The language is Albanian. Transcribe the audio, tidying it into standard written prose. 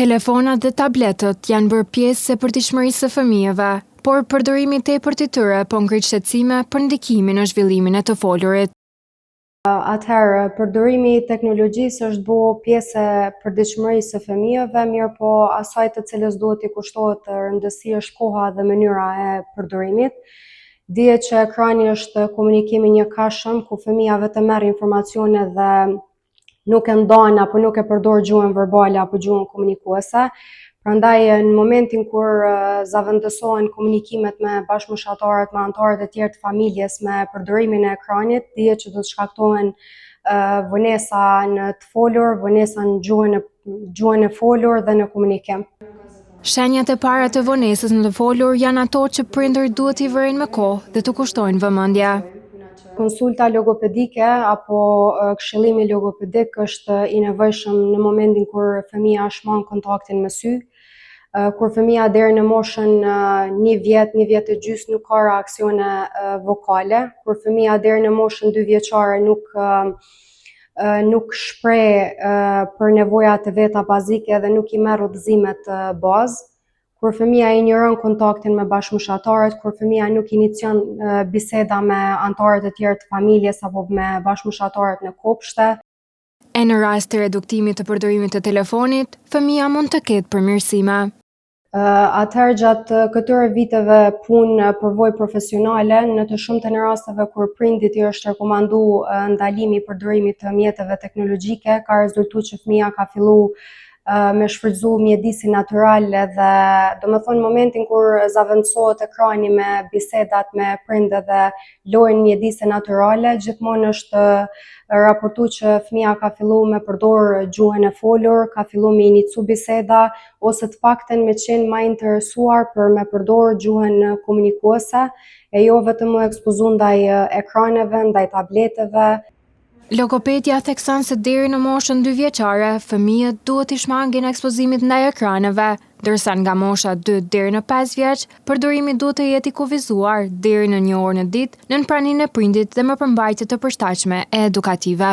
Telefonat dhe tabletët janë bërë pjesë e përditshmërisë së fëmijëve, por përdorimi i tepërt i tyre po ngrit shqetësime për ndikimin në zhvillimin e të folurit. Atëherë, përdorimi i teknologjisë është bo pjesë e përditshmërisë së fëmijëve, mirë po asaj të cilës duhet i kushtohet rëndësi është koha dhe mënyra e përdorimit. Dihet që ekrani është komunikimi njëkashëm, ku fëmia vetëm merr informacione dhe nuk e ndon apo nuk e përdor gjuhën verbale apo gjuhën komunikuese. Prandaj në momentin kur zavendësohen komunikimet me bashkëmoshatarët, me anëtarët e tjerë të familjes me përdorimin e ekranit, dihet që do të shkaktohen vonesa në të folur, vonesa në gjuhën e folur dhe në komunikim. Shenjat e para të vonesës në të folur janë ato që prindërit duhet i vërin me kohë dhe të kushtojnë vëmendje. Konsulta logopedike apo këshillimi logopedik është i nevojshëm në momentin kur fëmia shmang kontaktin me sy, kur fëmia deri në moshën 1 vjet, 1 vjet e gjys nuk ka reaksione vokale, kur fëmia deri në moshën 2 vjeçare nuk shpreh për nevojat e veta bazike dhe nuk i merr udhëzimet bazë. Kur fëmia injoron kontaktin me bashkëmoshatarët, kur fëmia nuk inicion biseda me anëtarët e tjerë të familjes apo me bashkëmoshatarët në kopshte. E në rast të reduktimit të përdorimit të telefonit, fëmia mund të ketë përmirësime. Atëherë gjatë këtyre viteve punë përvojë profesionale, në të shumtën e rasteve kur prindit i është rekomanduar ndalimi i përdorimit të mjeteve teknologjike, ka rezultuar që fëmia ka filluar me shfrytzu mjedisin natyral dhe domethënë momentin kur zavendësohet ekrani me bisedat me prindë dhe lojën mjedise natyrale, gjithmonë është raportuar që fëmia ka filluar me përdor gjuhën e folur, ka filluar me inicu biseda ose të paktën me qenë më interesuar për me përdor gjuhën komunikuese e jo vetëm u ekspozu ndaj ekraneve, ndaj tableteve. Logopedja thekson se deri në moshën 2 vjeçare, fëmijët duhet i shmangin ekspozimit ndaj ekraneve, ndërsa nga mosha 2 deri në 5 vjeç, përdorimi duhet të jetë i kufizuar deri në 1 orë në ditë nën praninë e prindit dhe me përmbajtje të përshtatshme e edukative.